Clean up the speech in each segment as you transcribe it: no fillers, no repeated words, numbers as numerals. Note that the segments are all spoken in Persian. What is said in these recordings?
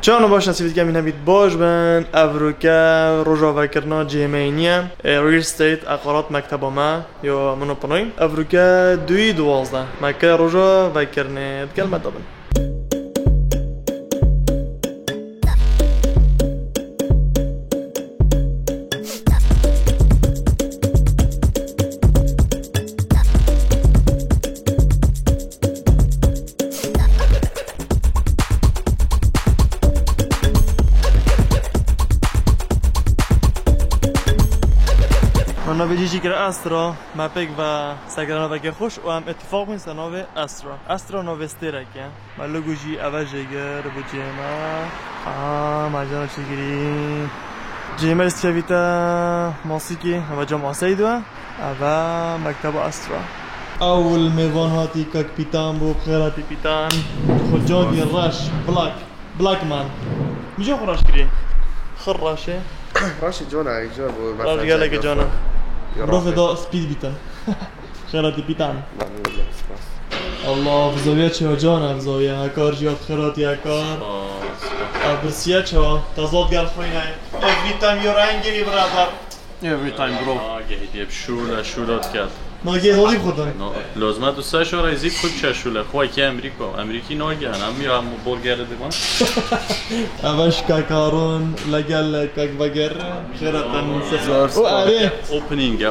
چون باش نصیبت که می‌نوید باش بن افریقا روزا وکرنا جیمینیه ریل استیت اقارات مکتب ما یا منو پنوی افریقا 212 مکه روزا وکرنه کلمه دادن من بيجي كده أسترا ما بيك و سكرنا بيك خوش و هم اتفاق من سنوه أسترا نوستيرك يعني ما لقو جي أول جيجر بجيما ما جانا شكري جيما استشفيتا موسيقى و جمع سيدوا أول مكتب أسترا أول ميوان هاتي كابيتان بو خيراتي بيتان خلجان الرش بلاك مان مجو خراش كري خراشه راشي جونا يجاب راش قال لك جونا برافو دا سبيد بيتان خيراتي بيتان الله بزاوية چه جانا بزاوية هكار جيات خيراتي هكار برسية چه تزاد قال خوينه every time you're angry brother every time bro قاعد يبشوله شولات كات ناگه هادی خودن لازمه دوستا شورای زید خود چشوله خوای که امریکی ناگه هم هم بولگره دیوان اولش کارون لگل کک بگر خیرتن سفر او آره اوپنینگ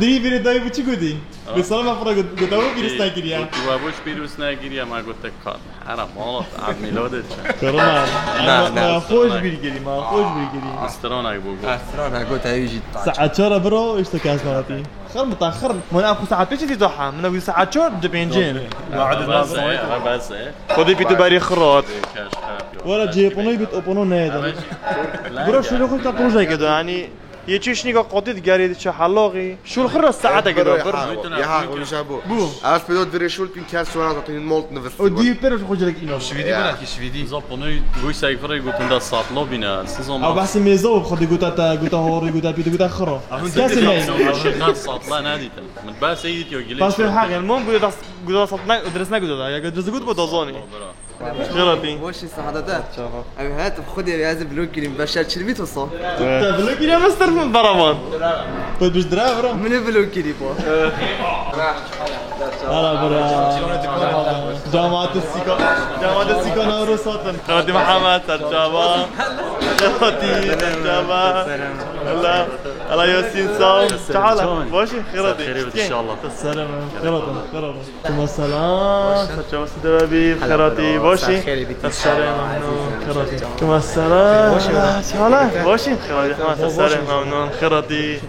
دی بری دای بچی گودی بسلام افرا گوداو بیرس نگیریا تو باش بیرس نگیریا ما گفت کار حرام مالات عید میلادت کارون ما خوش بیرگیری ما خوش بیرگیری استران بگو استران گفت هیچی ساعت 4 برو ايش تكاس مالتي خير متاخر ما انا اكو ساعات بيجي في ضحى من اقول ساعات 4 جبين جين بس خذي بيتو باري خراط ولا جيبونو يبيت اوبونو نادر برو شو لو كنت بروجي كده يعني يجيش نيجا قاطيت قاري شو حلاقي شو الخرة الساعة كده يا ها قول شابو عارف بدو تفري شو البين كاس شو تعطيني المولت نفس ودي بيرش خجلك إنه شويدي بلا كي شويدي زابونو قوي سايفر يقول تندا ساطلو بينا سيزون او بحس ميزو خدي قوتا هوري قوتا بيتو قوتا خرا كاس المين ساطلا نادي من بس سيدي يوجلي بس في حاجة المهم قوتا ساطنا درسنا قوتا يا قد درس قوت بتوزاني خيراتي وش السعادات أبي هات خدي يا زلمة بلوكي مباشر شلبيت وصل بلوكي يا مستر من برمان قلت مش درا برا من بلوكي دي بو هلا برا جامعة السيكون أوروساتن خيراتي محمد سرجابا خيراتي سرجابا هلا ياسين سام تعال باشي خيراتي خير ان شاء الله السلام خيراتي ثم السلام سرجابا سدبابي خيراتي باشي السلام خيراتي ثم السلام باشي هلا باشي خيراتي السلام ممنون خيراتي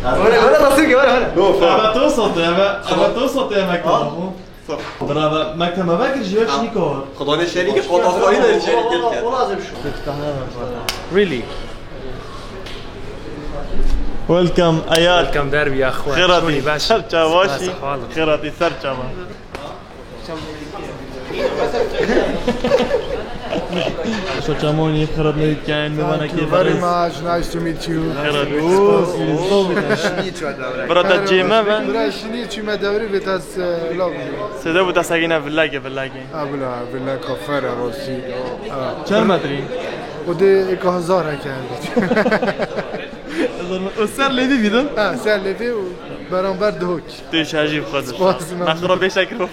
ولا تصير ولا أبى توصل يا مكتب برا مكتب ما باكر جيبش نيكور خدوني الشركة قطع خوينا الشركة ولازم شو really ويلكم اياد كم دربي يا اخوان خيراتي سرچا واشي خيراتي سرچا ما شو تشاموني خيراتي كان موانا كيف very much nice to meet you برا تجيما بن برا شني چی مدوری به تاس لاگ سده بود سگینا ولاگه ابلا بلا کافر روسی چند متری بوده 1000 کرد السر لیدی بیدن سر لیدی و برانبر دوک توش عجیب خودش مخرا بشکر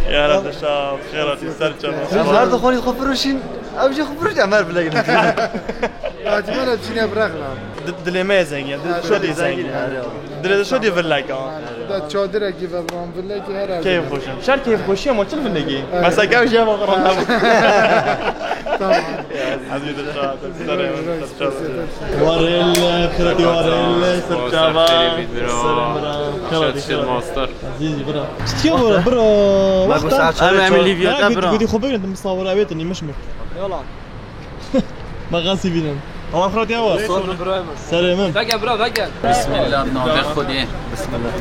يا رب الشعب خيراتي سرچا هذا خوني خفروشين ابجي خفروش عمر بلاقي اجمالا چینه برغلم دل ما زنگ شو دي زنگ دل شو دي ولاگه دا چادر کی برام ولاگه هر كيف خوشم شر كيف خوشي ما چل ولاگه بس اگه جا مقرن تمام عزيز الشعب وارل خيراتي وارل سرچا السلام خيراتي ماستر عزيزي برا شتيو برا ما بساعد انا عامل لي فيديو برا قولي خبرني انت مصور عبيتني مشمر يلا ما غاسي بينا هو اخرت يا وا سلام بقى برا بقى بسم الله نام خدين بسم الله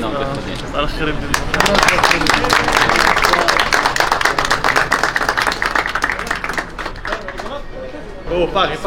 نام خدين الخير اوه فاغي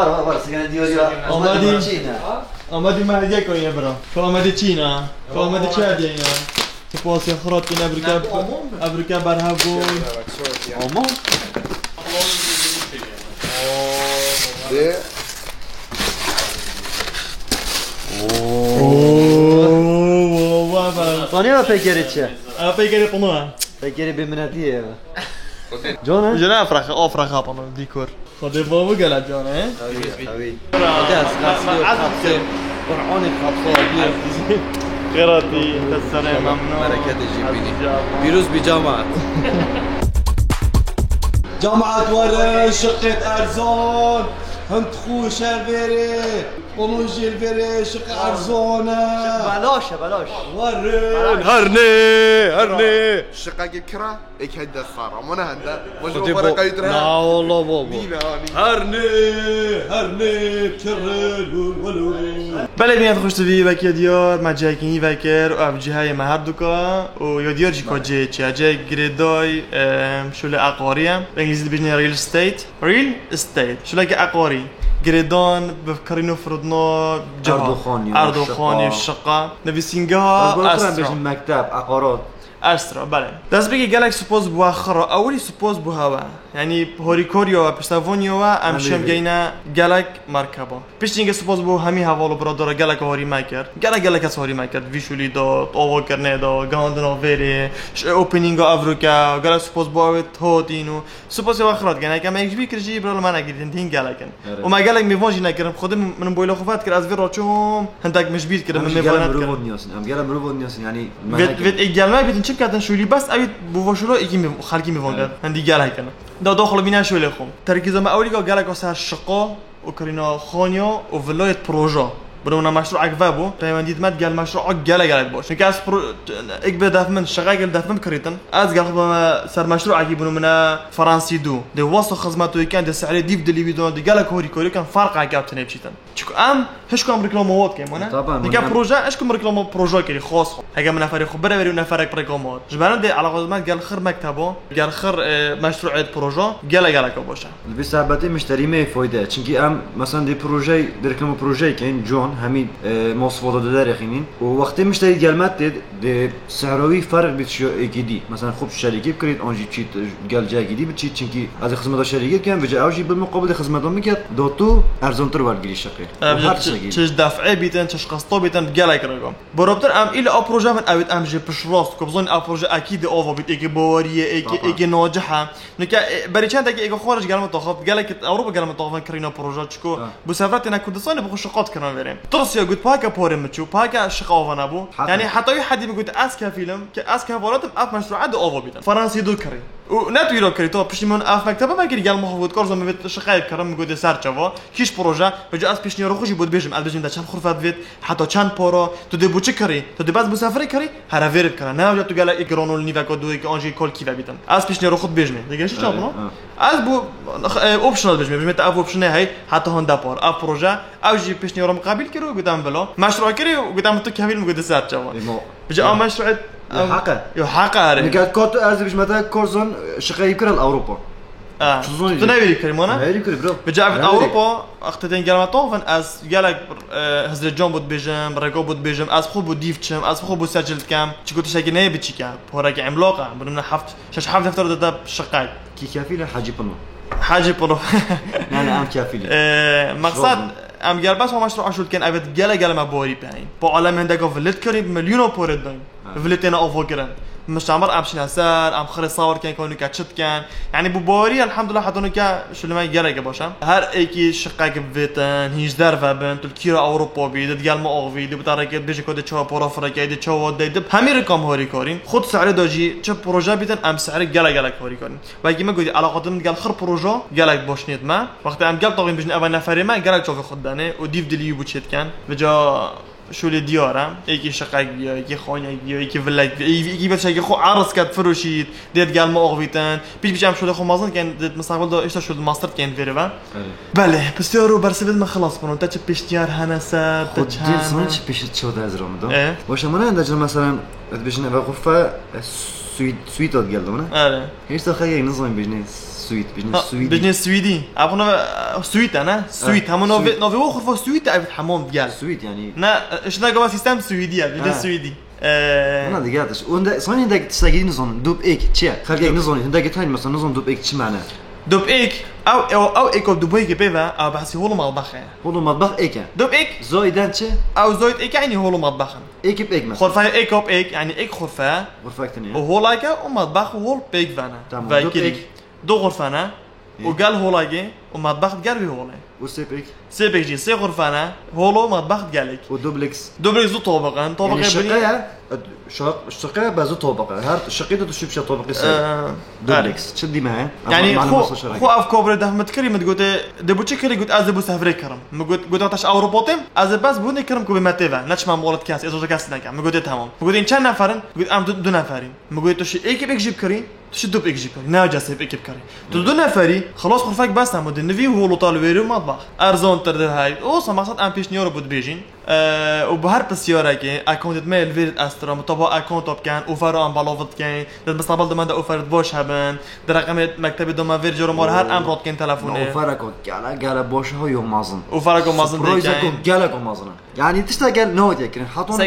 بار سكان ديوريا آمدی؟ چینه آمدی مهدیه کنی برا که آمدی چینا که آمدی چه دیگه سپاسی خرات کن ابریکا برها بود آمان ده ثانية فكرت چه؟ انا پیگری پنوه فكرت بمناتيه جانا؟ جنا افرخ پنوه دیکور خدا بابا گلت جانه حبيبي خلاص خلاص قرآن خبصة خيراتي السلام ممنون بركات الجبيني بيروز بجامعة جامعة ورا شقة أرزون هم تخو شافيري ونوجي الفيري شقة أرزونة بلاش ورا هرني شقاق كرا ايك هدا صار مو انا هندا مجرو فرق يدرا لا والله بابا هرني هرني بكرل ولو بله بینید خوش توی وکی دیار ما جاکنی وکر و افجی های مهر دوکا و یا دیار جی کجه چی جای گریدای شل عقاریه به انگلیسی بیشتر ریل استیت شل که عقاری گریدان بفکرینو فردنا اردوخانی و شقه نویسینگه ها استرا مكتب عقارات استرا بله دست بگی گلک سپوز بو آخر اولی سپوز بو هوا یعنی هوریکوریو و پشتوانیو و امشم گینا گلک مرکبا پیشینگه سپوز بو همی حوالو برادر گلک هوری مکر گلک از هوری مکر ویشولی دا آوا کرنه دا گاندنا وری اوپنینگ افریکا گلک سپوز بو اوت هاتینو سپوز آخرات گنه که میگی بیکرجی برای من اگرین تین گلکن و ما گلک میوانجی نکردم خودم من بویلا خوفت کرد از وی راچوم هندک مشبیت کردم من میوانت کردم گلک مرو نیست یعنی وید ایگالما بیتن چه کردن شولی بس اوید بواشلو ایکی خالکی میوانگرد هندی گلک کنه دا داخل بینه شولی خوم ترکیزم اولی که گلک واسه شقا و کرینا خانیا و ولایت پروژه برای مشروع عقبه پیوندید مد گل مشروع گلک باشه که از یک به دفمن شقای دفمن کریتن از گل خب سر مشروع عقیب من فرانسی دو ده واسه خدماتو کن ده سعر دیو دلی بدون ده گلک هوری کوری کن فرق عقب تنه بچیتن چون هیچ کم رکلامات که منه دیگه پروژه اش کم رکلام پروژه کلی خاص اگه من نفر خوب بره و نفر رکلامات جبران ده علاقه من گل خر مکتبا گل خر مشروع پروژه گلک باشه بسبب مشتری می فایده چونکی ام مثلا دی پروژه در رکلام پروژه که جون همین مواصفات داره خینین و وقتی مشتری گلمت ده سعراوی فرق بیشتر اگیدی مثلا خوب شریکی بکرید آنجی چیت گل جاگیدی بچید چونکی از خدمات شریکی کن و جاوجی بالمقابل خدماتهم میکرد دو ارزانتر ورگیری شقی چش دفعه بیتن چش قسطو بیتن گلک رقم برابر ام ایل ا پروژه من اوید ام جه پش راست که بزن ا پروژه اکید آوا بیت اگه باوریه اگه ناجحه نکه برای چند تا اگه خارج گلم تاخف گلک اروپا گلم تاخفن کرینا پروژه چکو بسافرت نه کردستان بخو شقات کنن بریم ترسیا قلت باكا بورم تشو باكا شقاوة نابو يعني حتى أي حد يقول أسكا فيلم كأسكا فوراتم أف مشروعات أوفا بيتن فرنسي دو كري وناتو يرو كري تو بيش من أف مكتبه ما كري قال محفوظ كارزو ما بيت شقايب كرم يقول سار شافا كيش بروجا بيجي أس بيش نيرو خوشي بود بيجم البيجم ده كان خرفات فيت حتى كان بورا تو دي بوتش كري تو دي بس مسافر كري هرا فيرت كرا ناو تو قال إكرانو النيفا كودو إك أنجي كل كيفا بيتن أس بيش نيرو خد بيجمي دقيقة شو شافنا أس بو أوبشنال بيجمي تأف أوبشنال هاي حتى هون دابور أف بروجا أو جي بيش نيرو مقابل كرو قدام بلا مشروع كري وقدام تو كهفيل مقدس سار شافا بيجي مشروع يحقق نقاد كوت از بيش مثلا كورزون شقاي كرا الاوروبا تناوي كريمونا هاي كري برو بجا اوروبا اختتين جالماتوفن از جالك هزر جون بود بيجم رقو بود بيجم از خوب بود ديفچم از خوب بود سجلت كام چيكو تشاكي ناي بتشيكا بوراك عملاقه بدنا حفت دفتر ده شقاي كي كافيله حاجه بنو انا ام كافيله مقصد ام گل بس مشروع شد کن اوت گله ما باری پایین با عالم هندگا ولت کریم میلیون پورد دایم ولتنا اوفو کرن مستعمر ام شناسر ام خري صور كان كونو كاتشت كان يعني ببوري الحمد لله حدونو كا شو لما يجرى باشا هر ايكي شقاق بيتن هيج درفا بنت الكيرا اوروبا بيد ديال ما اوفي دي بتاركت بيجي كود تشوا بورا فركا دي تشوا ديد همي رقم هوري كورين خد سعر داجي تش بروجا بيتن ام سعر جلا هوري كورين باقي ما قولي علاقتهم قال خر بروجا جلاك بوشنيت ما وقت ام قال طاغين بجن اول نفري ما جلاك شوف خدانه وديف دليو بوتشيت كان بجا شو اللي ديارم يجي شقاق بيا يجي خانه يجي فلاك يجي بس يجي خو عرس كات فروشيد ديت قال ما اغفيتن بيش عم شو خو مازن كان ديت مستقبل ده ايش شو الماستر كان فيرفا بله بس يورو برسبت ما خلاص بنو تاش بيشتيار هنسا تجان سمعت بيش تشو ده ازرم ده واش ما عندك مثلا بيش نبغى غرفه سويت قال دونا اه ايش تخيل نظام بيجني سويت بيجنس سويدي بجنس سويدي ابو سويت انا سويت هم نوفي وخرفو سويت ابي حمام ديال سويت يعني نا ايش لاقوا سيستم سويديه بجنس سويدي انا دي قاعدش وند صاني داك تساقي نزون دوب ايك تشي خليك نزون هنداك تاني مثلا نزون دوب ايك تشي معناه دوب ايك او ايكو دوبويك بيفا او بحسي هولو مطبخ هولو مطبخ ايك دوب ايك زويدان تشي او زويد ايك يعني هولو مطبخ ايك بيك مثلا خرفه ايكو بايك يعني ايك خرفه غرفة ثانية وهولايكا ومطبخ وهول بيك فانا تمام. فايكريك دوب دو غرفانا وقال هولايكي ومطبخ قال هولاي وسيبيك سيبك جي سي غرفانا هولو مطبخ قالك ودوبلكس دوبلي زو طابقان طابق يعني يبني الشقية بازو طابقة هارت الشقية تشوف شي طابق يصير دوبلكس تشدي معاه يعني خو اف كوبر ده متكري متقول دبو تشكري قلت ازبو سافري كرم قلت تاش اوروبوتم از باس بوني كرم كوبي ماتيفا ناتش ما مولت كاس اجوجا كاس نكا قلت تمام قلت ان كان نفرن قلت ام دو نفرين قلت تشي ايكيب اكجيب كري تشدو باكجيب كري ناجا سيب ايكيب كري دو نفري خلاص خرفاك بس مود النفي هو لو طالويرو مطبخ ارزون تر هاي او سماسات ام بيش نيورو بود بيجين وبهر بسياركي اكونت ميل فيرت استرا مطبع اكونت كان اوفر ام بالوفت كان بس نابل دمان اوفر بوش هبن در رقم مكتب دوما فيرجر مور هر امرات كان تلفونه وفرقوا قال بوش هو يوم مازن وفرقوا مازن برويزكم قالكم مازن يعني تشتغل نود يكرن حطون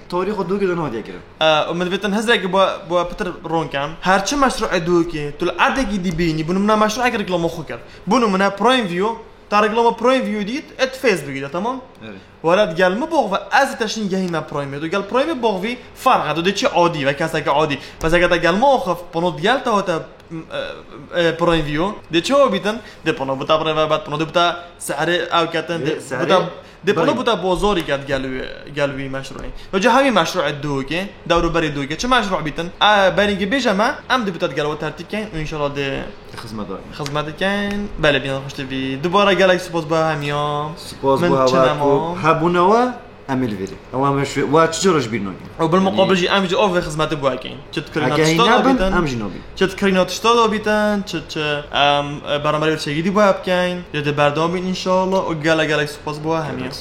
تاريخ دوغ نود يكرن ومن بيتن هزاك بو بتر رون كام هر چه مشروع دوكي تل عدك دي بيني بنو منا مشروع اگر رقم مخكر بنو منا برايم فيو تا رقم برايم فيو ديت ات فيسبوك ده تمام ولد قال مبغوا از تشين جاي ما برايم دو قال برايم بغوي فرق دو دي عادي و كاسك عادي بس اگر قال ما اخف بنو قال تا برايم فيو دي چو بيتن دي بنو بتا بعد بنو بتا سعر او كاتن بتا دي بنو بتا بوزوري قال قالوا مشروعي وجا همي مشروع دوكي دورو بري دوكي چه مشروع بيتن باني بيجما ام دي بتا قالوا ترتيب كان وان شاء الله دي خدمت كان بله بيان خوش تبي دوباره قالك سبوز با هميام سبوز با هابونوا امل فيري او مش واتجرج بينو وبالمقابل جي امجي اوفر خدمت بواكين تذكرينا تشتغل بيتن امجي نوبي تذكرينا تشتغل بيتن برنامج چگیدی با بكاين يد بردام ان شاء الله وقال سبوز با هميام